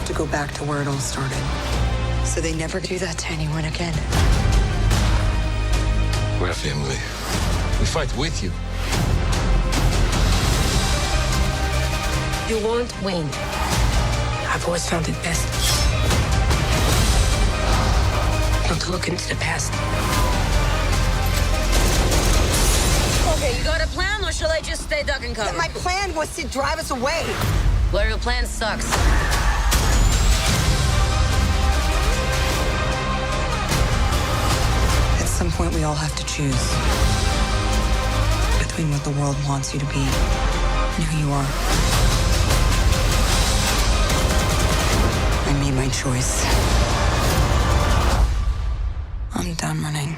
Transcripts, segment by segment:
have to go back to where it all started. So they never do that to anyone again. We're family. We fight with you. You won't win. I've always found it best not to look into the past. Okay, you got a plan, or shall I just stay duck and cover? My plan was to drive us away. Well, your plan sucks. At some point, we all have to choose between what the world wants you to be and who you are. I made my choice. I'm done running.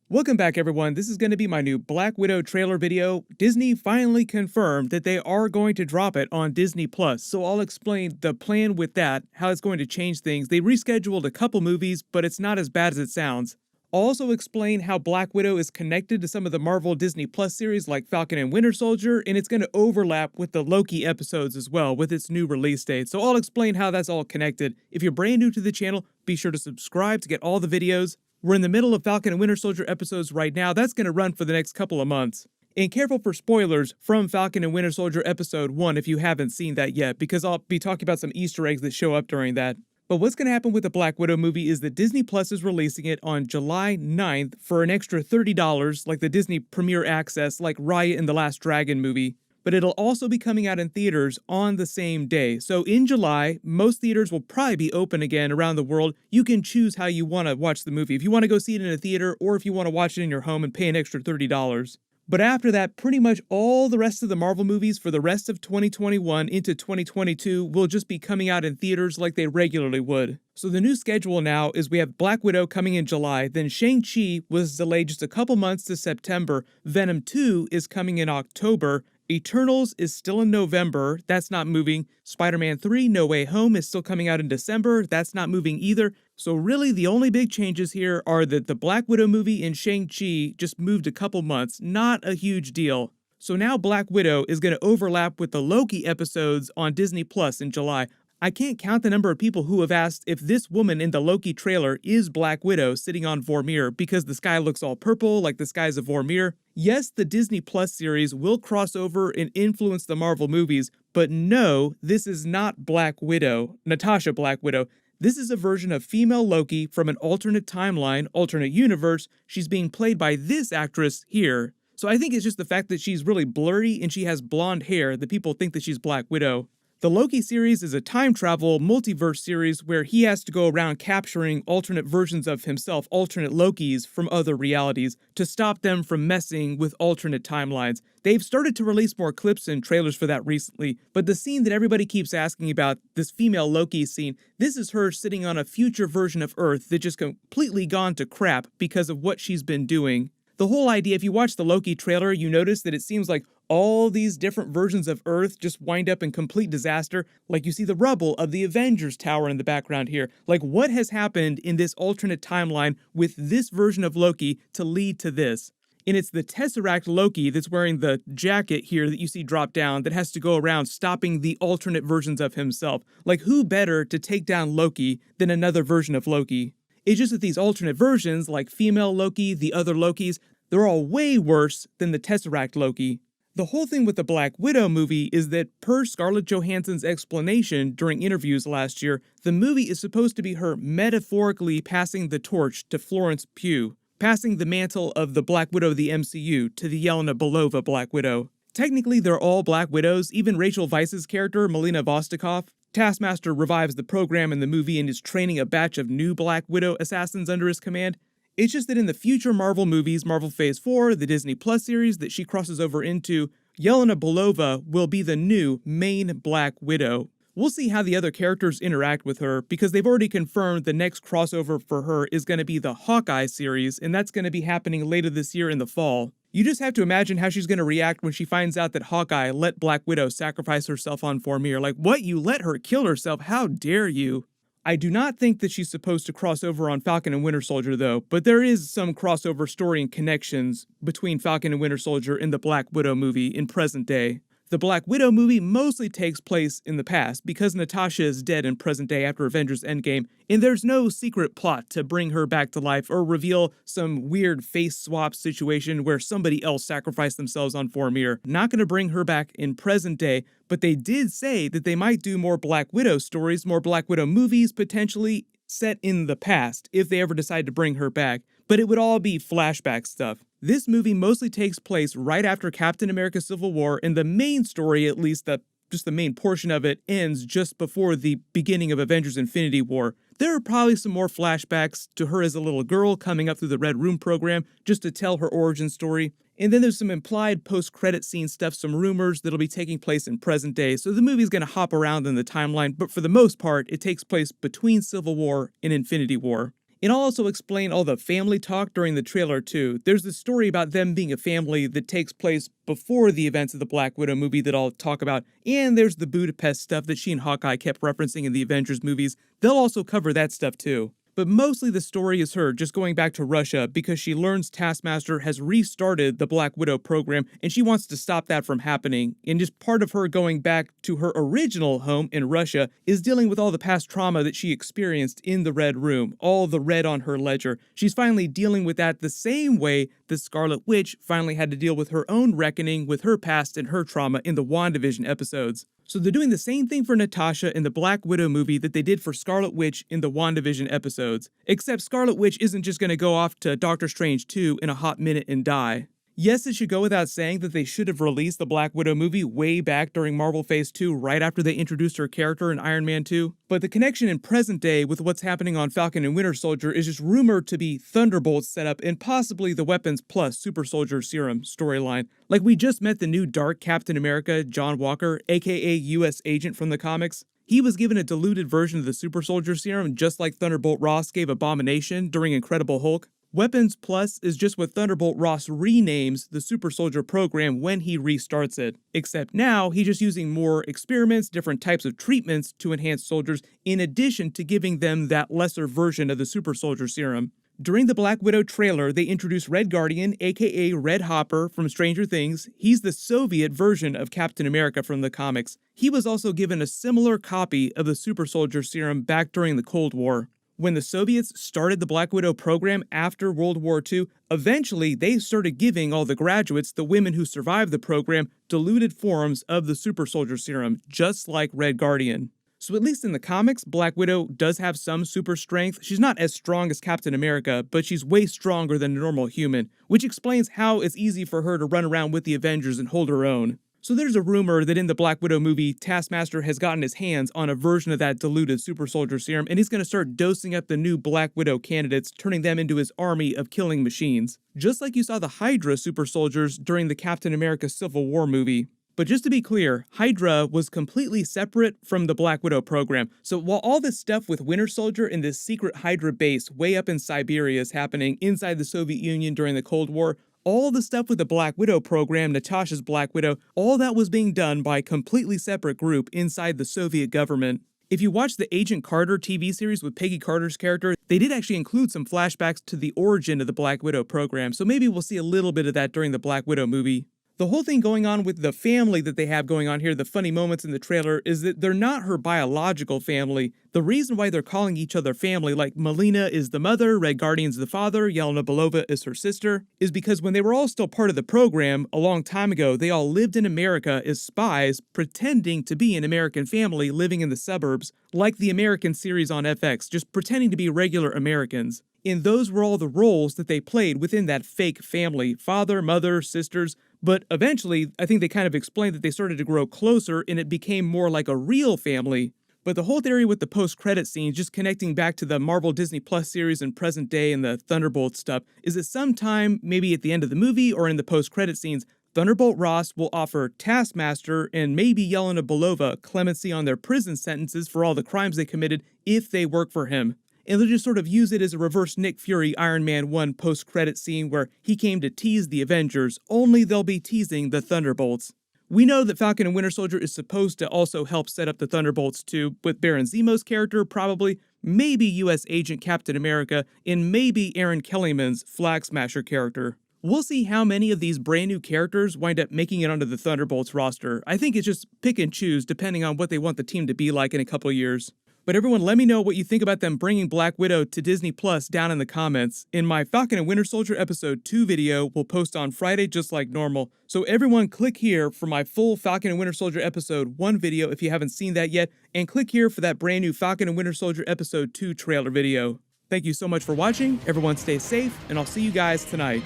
Welcome back, everyone. This is going to be my new Black Widow trailer video. Disney finally confirmed that they are going to drop it on Disney+, so I'll explain the plan with that, how it's going to change things. They rescheduled a couple movies, but it's not as bad as it sounds. I'll also explain how Black Widow is connected to some of the Marvel Disney+ series like Falcon and Winter Soldier, and it's going to overlap with the Loki episodes as well with its new release date. So I'll explain how that's all connected. If you're brand new to the channel, be sure to subscribe to get all the videos. We're in the middle of Falcon and Winter Soldier episodes right now. That's going to run for the next couple of months. And careful for spoilers from Falcon and Winter Soldier episode 1 if you haven't seen that yet, because I'll be talking about some Easter eggs that show up during that. But what's going to happen with the Black Widow movie is that Disney Plus is releasing it on July 9th for an extra $30, like the Disney Premier Access, like Raya and the Last Dragon movie. But it'll also be coming out in theaters on the same day. So in July, most theaters will probably be open again around the world. You can choose how you want to watch the movie. If you want to go see it in a theater, or if you want to watch it in your home and pay an extra $30. But after that, pretty much all the rest of the Marvel movies for the rest of 2021 into 2022 will just be coming out in theaters like they regularly would. So the new schedule now is we have Black Widow coming in July, then Shang-Chi was delayed just a couple months to September, Venom 2 is coming in October, Eternals is still in November, that's not moving. Spider-Man 3 No Way Home is still coming out in December, that's not moving either. So really the only big changes here are that the Black Widow movie and Shang-Chi just moved a couple months, not a huge deal. So now Black Widow is going to overlap with the Loki episodes on Disney Plus in July. I can't count the number of people who have asked if this woman in the Loki trailer is Black Widow sitting on Vormir because the sky looks all purple like the skies of Vormir. Yes, the Disney Plus series will cross over and influence the Marvel movies, but no, this is not Black Widow, Natasha Black Widow. This is a version of female Loki from an alternate timeline, alternate universe. She's being played by this actress here. So I think it's just the fact that she's really blurry and she has blonde hair that people think that she's Black Widow. The Loki series is a time travel multiverse series where he has to go around capturing alternate versions of himself, alternate Lokis from other realities, to stop them from messing with alternate timelines. They've started to release more clips and trailers for that recently, but the scene that everybody keeps asking about, this female Loki scene, this is her sitting on a future version of Earth that just completely gone to crap because of what she's been doing. The whole idea, if you watch the Loki trailer, you notice that it seems like all these different versions of Earth just wind up in complete disaster. Like you see the rubble of the Avengers tower in the background here. Like what has happened in this alternate timeline with this version of Loki to lead to this? And it's the Tesseract Loki that's wearing the jacket here that you see drop down that has to go around stopping the alternate versions of himself. Like who better to take down Loki than another version of Loki? It's just that these alternate versions, like female Loki, the other Lokis, they're all way worse than the Tesseract Loki. The whole thing with the Black Widow movie is that, per Scarlett Johansson's explanation during interviews last year, the movie is supposed to be her metaphorically passing the torch to Florence Pugh, passing the mantle of the Black Widow of the MCU to the Yelena Belova Black Widow. Technically, they're all Black Widows, even Rachel Weisz's character, Melina Vostokov. Taskmaster revives the program in the movie and is training a batch of new Black Widow assassins under his command. It's just that in the future Marvel movies, Marvel Phase 4, the Disney Plus series that she crosses over into, Yelena Belova will be the new main Black Widow. We'll see how the other characters interact with her, because they've already confirmed the next crossover for her is going to be the Hawkeye series, and that's going to be happening later this year in the fall. You just have to imagine how she's going to react when she finds out that Hawkeye let Black Widow sacrifice herself on Vormir. Like, what? You let her kill herself? How dare you? I do not think that she's supposed to cross over on Falcon and Winter Soldier, though, but there is some crossover story and connections between Falcon and Winter Soldier and the Black Widow movie in present day. The Black Widow movie mostly takes place in the past because Natasha is dead in present day after Avengers Endgame, and there's no secret plot to bring her back to life or reveal some weird face swap situation where somebody else sacrificed themselves on Vormir. Not going to bring her back in present day, but they did say that they might do more Black Widow stories, more Black Widow movies potentially set in the past if they ever decide to bring her back, but it would all be flashback stuff. This movie mostly takes place right after Captain America Civil War, and the main story, at least just the main portion of it, ends just before the beginning of Avengers Infinity War. There are probably some more flashbacks to her as a little girl coming up through the Red Room program just to tell her origin story. And then there's some implied post-credit scene stuff, some rumors that'll be taking place in present day, so the movie's going to hop around in the timeline, but for the most part, it takes place between Civil War and Infinity War. And I'll also explain all the family talk during the trailer too. There's this story about them being a family that takes place before the events of the Black Widow movie that I'll talk about, and there's the Budapest stuff that she and Hawkeye kept referencing in the Avengers movies. They'll also cover that stuff too. But mostly the story is her just going back to Russia because she learns Taskmaster has restarted the Black Widow program and she wants to stop that from happening. And just part of her going back to her original home in Russia is dealing with all the past trauma that she experienced in the Red Room, all the red on her ledger. She's finally dealing with that the same way that Scarlet Witch finally had to deal with her own reckoning with her past and her trauma in the Wandavision episodes. So they're doing the same thing for Natasha in the Black Widow movie that they did for Scarlet Witch in the WandaVision episodes. Except Scarlet Witch isn't just going to go off to Doctor Strange 2 in a hot minute and die. Yes, it should go without saying that they should have released the Black Widow movie way back during Marvel Phase 2 right after they introduced her character in Iron Man 2. But the connection in present day with what's happening on Falcon and Winter Soldier is just rumored to be Thunderbolts setup and possibly the Weapons Plus Super Soldier Serum storyline. Like we just met the new Dark Captain America, John Walker, aka US Agent from the comics. He was given a diluted version of the Super Soldier Serum just like Thunderbolt Ross gave Abomination during Incredible Hulk. Weapons Plus is just what Thunderbolt Ross renames the Super Soldier program when he restarts it. Except now, he's just using more experiments, different types of treatments to enhance soldiers, in addition to giving them that lesser version of the Super Soldier Serum. During the Black Widow trailer, they introduced Red Guardian, aka Red Hopper from Stranger Things. He's the Soviet version of Captain America from the comics. He was also given a similar copy of the Super Soldier Serum back during the Cold War. When the Soviets started the Black Widow program after World War II, eventually they started giving all the graduates, the women who survived the program, diluted forms of the Super Soldier Serum, just like Red Guardian. So at least in the comics, Black Widow does have some super strength. She's not as strong as Captain America, but she's way stronger than a normal human, which explains how it's easy for her to run around with the Avengers and hold her own. So there's a rumor that in the Black Widow movie, Taskmaster has gotten his hands on a version of that diluted Super Soldier Serum, and he's going to start dosing up the new Black Widow candidates, turning them into his army of killing machines. Just like you saw the Hydra super soldiers during the Captain America Civil War movie. But just to be clear, Hydra was completely separate from the Black Widow program. So while all this stuff with Winter Soldier and this secret Hydra base way up in Siberia is happening inside the Soviet Union during the Cold War, all the stuff with the Black Widow program, Natasha's Black Widow, all that was being done by a completely separate group inside the Soviet government. If you watch the Agent Carter TV series with Peggy Carter's character, they did actually include some flashbacks to the origin of the Black Widow program, so maybe we'll see a little bit of that during the Black Widow movie. The whole thing going on with the family that they have going on here, the funny moments in the trailer, is that they're not her biological family. The reason why they're calling each other family, like Melina is the mother, Red Guardian's the father, Yelena Belova is her sister, is because when they were all still part of the program a long time ago, they all lived in America as spies, pretending to be an American family living in the suburbs, like the American series on FX, just pretending to be regular Americans. And those were all the roles that they played within that fake family, father, mother, sisters. But eventually, I think they kind of explained that they started to grow closer and it became more like a real family. But the whole theory with the post-credit scenes, just connecting back to the Marvel Disney Plus series in present day and the Thunderbolts stuff, is that sometime, maybe at the end of the movie or in the post-credit scenes, Thunderbolt Ross will offer Taskmaster and maybe Yelena Belova clemency on their prison sentences for all the crimes they committed if they work for him. and they'll just sort of use it as a reverse Nick Fury Iron Man 1 post-credit scene where he came to tease the Avengers, only they'll be teasing the Thunderbolts. We know that Falcon and Winter Soldier is supposed to also help set up the Thunderbolts too, with Baron Zemo's character probably, maybe US Agent Captain America, and maybe Aaron Kellyman's Flag Smasher character. We'll see how many of these brand new characters wind up making it onto the Thunderbolts roster. I think it's just pick and choose depending on what they want the team to be like in a couple years. But everyone, let me know what you think about them bringing Black Widow to Disney Plus down in the comments. In my Falcon and Winter Soldier Episode 2 video, we'll post on Friday just like normal. So everyone click here for my full Falcon and Winter Soldier Episode 1 video if you haven't seen that yet, and click here for that brand new Falcon and Winter Soldier Episode 2 trailer video. Thank you so much for watching, everyone stay safe, and I'll see you guys tonight.